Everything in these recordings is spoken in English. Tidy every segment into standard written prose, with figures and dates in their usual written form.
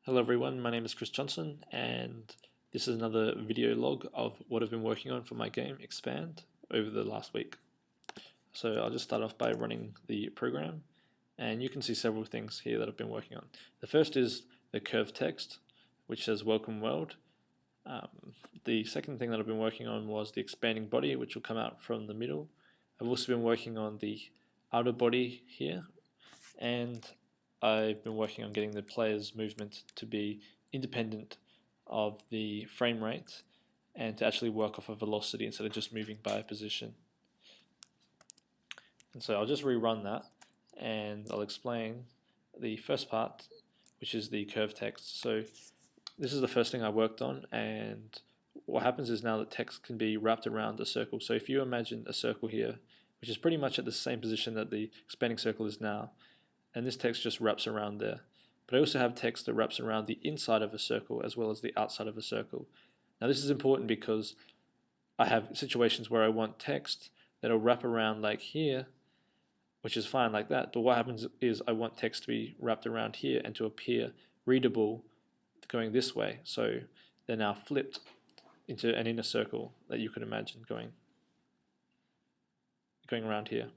Hello everyone, my name is Chris Johnson and this is another video log of what I've been working on for my game Expand over the last week. So I'll just start off by running the program and you can see several things here that I've been working on. The first is the curve text which says welcome world. The second thing that I've been working on was the expanding body which will come out from the middle. I've also been working on the outer body here and I've been working on getting the player's movement to be independent of the frame rate and to actually work off a velocity instead of just moving by a position. And so I'll just rerun that and I'll explain the first part, which is the curve text. So this is the first thing I worked on, and what happens is now that text can be wrapped around a circle. So if you imagine a circle here, which is pretty much at the same position that the expanding circle is now, and this text just wraps around there. But I also have text that wraps around the inside of a circle as well as the outside of a circle. Now this is important because I have situations where I want text that'll wrap around like here, which is fine like that, but what happens is I want text to be wrapped around here and to appear readable going this way. So they're now flipped into an inner circle that you could imagine going around here.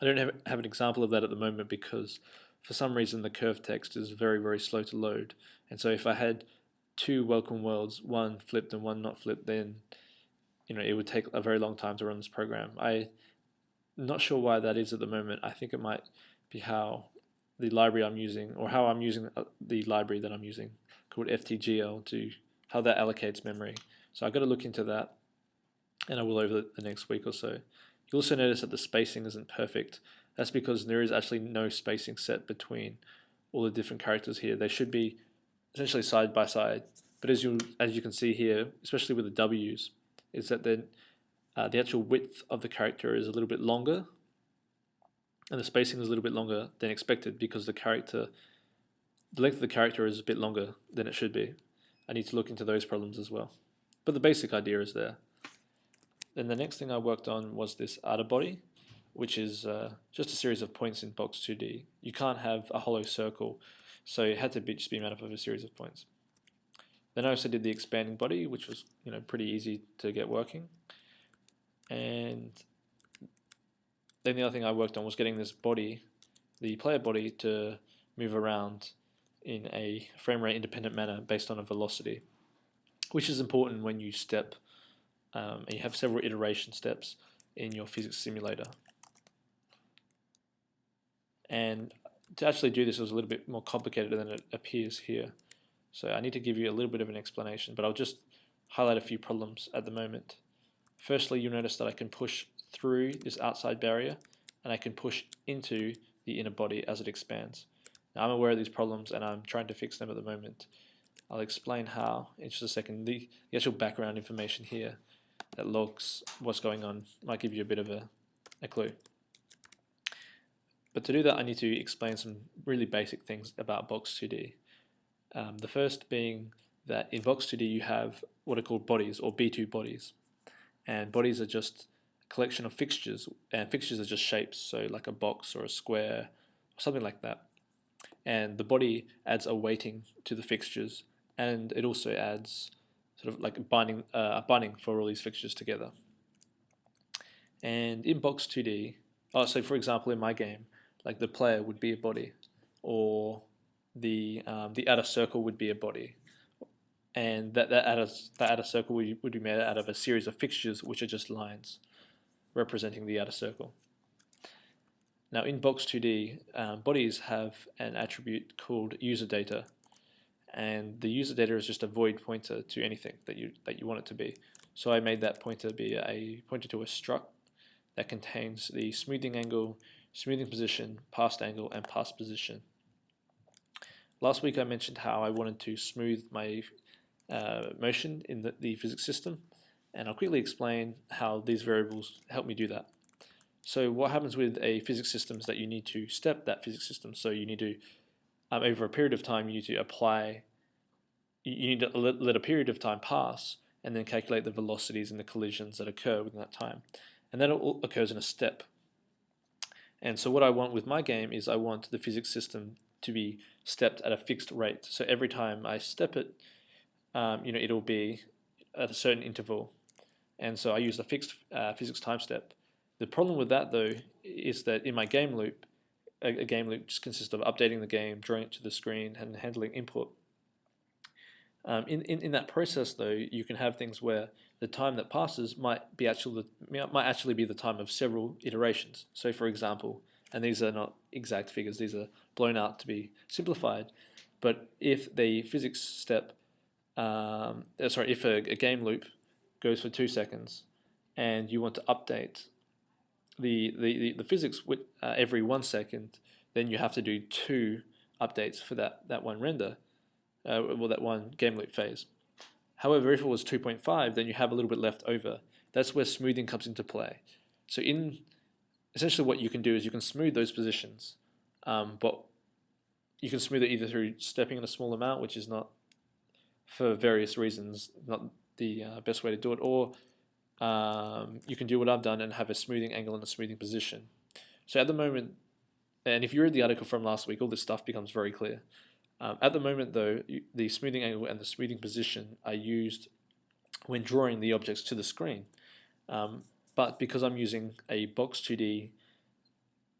I don't have an example of that at the moment because for some reason the curve text is very slow to load, and so if I had two welcome worlds, one flipped and one not flipped, then it would take a very long time to run this program. I'm not sure why that is at the moment. I think it might be how the library I'm using, or how I'm using the library that I'm using called FTGL, to how that allocates memory. So I've got to look into that, and I will over the next week or so. You'll also notice that the spacing isn't perfect. That's because there is actually no spacing set between all the different characters here. They should be essentially side by side, but as you can see here, especially with the W's, is that the actual width of the character is a little bit longer, and the spacing is a little bit longer than expected because the length of the character is a bit longer than it should be. I need to look into those problems as well, but the basic idea is there. Then the next thing I worked on was this outer body, which is just a series of points in Box 2D. You can't have a hollow circle, so it had to just be made up of a series of points. Then I also did the expanding body, which was pretty easy to get working. And then the other thing I worked on was getting this body, the player body, to move around in a frame rate independent manner based on a velocity, which is important when you step and you have several iteration steps in your physics simulator. And to actually do this was a little bit more complicated than it appears here. So I need to give you a little bit of an explanation, but I'll just highlight a few problems at the moment. Firstly, you'll notice that I can push through this outside barrier and I can push into the inner body as it expands. Now I'm aware of these problems and I'm trying to fix them at the moment. I'll explain how in just a second. The actual background information here that logs what's going on might give you a bit of a clue. But to do that, I need to explain some really basic things about Box 2D. The first being that in Box 2D you have what are called bodies, or B2 bodies. And bodies are just a collection of fixtures, and fixtures are just shapes, so like a box or a square or something like that. And the body adds a weighting to the fixtures, and it also adds sort of like a binding for all these fixtures together. And in Box 2D, so for example in my game, like the player would be a body, or the outer circle would be a body, and that outer circle would be made out of a series of fixtures which are just lines representing the outer circle. Now in Box 2D, bodies have an attribute called user data, and the user data is just a void pointer to anything that you want it to be. So I made that pointer be a pointer to a struct that contains the smoothing angle, smoothing position, past angle, and past position. Last week I mentioned how I wanted to smooth my motion in the physics system, and I'll quickly explain how these variables help me do that. So what happens with a physics system is that you need to step that physics system. So you need to over a period of time, you need to let a period of time pass and then calculate the velocities and the collisions that occur within that time. And that all occurs in a step. And so what I want with my game is I want the physics system to be stepped at a fixed rate. So every time I step it, it'll be at a certain interval. And so I use a fixed physics time step. The problem with that, though, is that in my game loop, a game loop just consists of updating the game, drawing it to the screen, and handling input. In that process, though, you can have things where the time that passes might actually be the time of several iterations. So, for example, and these are not exact figures; these are blown out to be simplified. But if the physics step, if a game loop goes for 2 seconds, and you want to update the physics with every 1 second, then you have to do 2 updates for that one render. That one game loop phase. However, if it was 2.5, then you have a little bit left over. That's where smoothing comes into play. So essentially what you can do is you can smooth those positions, but you can smooth it either through stepping in a small amount, which is not, for various reasons, not the best way to do it, or you can do what I've done and have a smoothing angle and a smoothing position. So at the moment, and if you read the article from last week, all this stuff becomes very clear. At the moment, though, the smoothing angle and the smoothing position are used when drawing the objects to the screen. But because I'm using a Box2D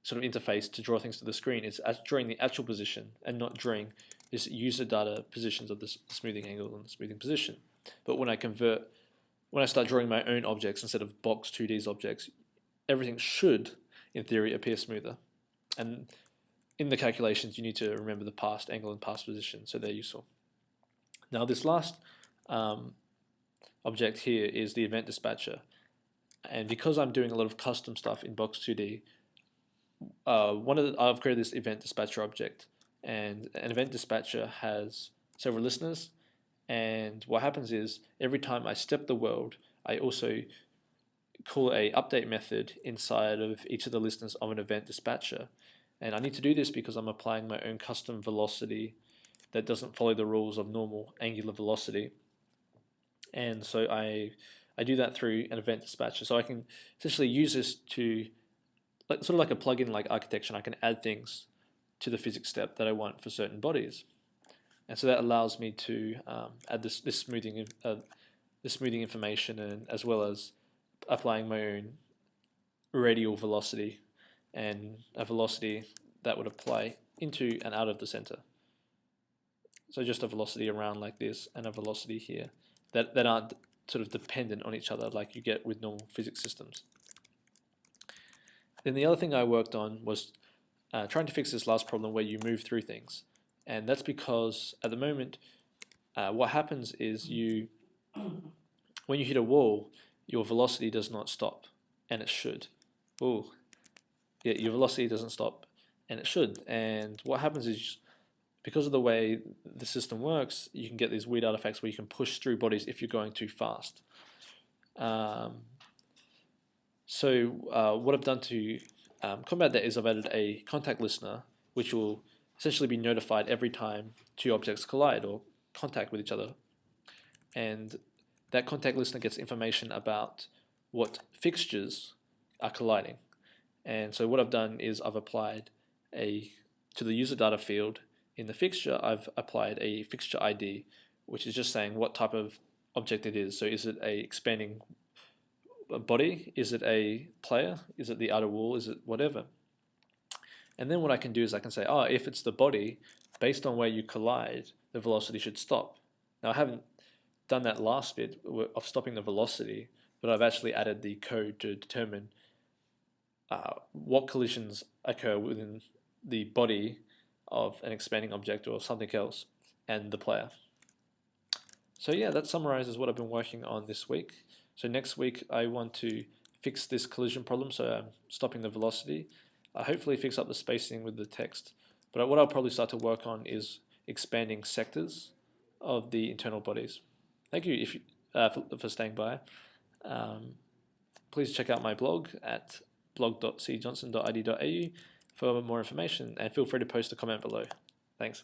sort of interface to draw things to the screen, it's drawing the actual position and not drawing this user data positions of the smoothing angle and the smoothing position. But when I start drawing my own objects instead of Box2D's objects, everything should, in theory, appear smoother. And in the calculations, you need to remember the past angle and past position, so they're useful. Now, this last object here is the event dispatcher. And because I'm doing a lot of custom stuff in Box2D, I've created this event dispatcher object. And an event dispatcher has several listeners. And what happens is, every time I step the world, I also call a update method inside of each of the listeners of an event dispatcher. And I need to do this because I'm applying my own custom velocity that doesn't follow the rules of normal angular velocity. And so I do that through an event dispatcher. So I can essentially use this to, sort of like a plugin like architecture, I can add things to the physics step that I want for certain bodies. And so that allows me to add this smoothing information, and as well as applying my own radial velocity and a velocity that would apply into and out of the center. So just a velocity around like this and a velocity here that aren't sort of dependent on each other like you get with normal physics systems. Then the other thing I worked on was trying to fix this last problem where you move through things. And that's because at the moment, what happens is when you hit a wall, your velocity does not stop, and it should. Ooh. Yeah, your velocity doesn't stop, and it should. And what happens is, because of the way the system works, you can get these weird artifacts where you can push through bodies if you're going too fast. So what I've done to combat that is I've added a contact listener, which will essentially be notified every time 2 objects collide or contact with each other. And that contact listener gets information about what fixtures are colliding. And so what I've done is I've applied to the user data field in the fixture, I've applied a fixture ID, which is just saying what type of object it is. So is it a expanding body? Is it a player? Is it the outer wall? Is it whatever? And then what I can do is I can say, if it's the body, based on where you collide, the velocity should stop. Now I haven't done that last bit of stopping the velocity, but I've actually added the code to determine what collisions occur within the body of an expanding object or something else and the player. So yeah, that summarizes what I've been working on this week. So next week I want to fix this collision problem, so I'm stopping the velocity. Hopefully fix up the spacing with the text. But what I'll probably start to work on is expanding sectors of the internal bodies. Thank you for staying by. Please check out my blog at blog.cjohnson.id.au for more information, and feel free to post a comment below. Thanks.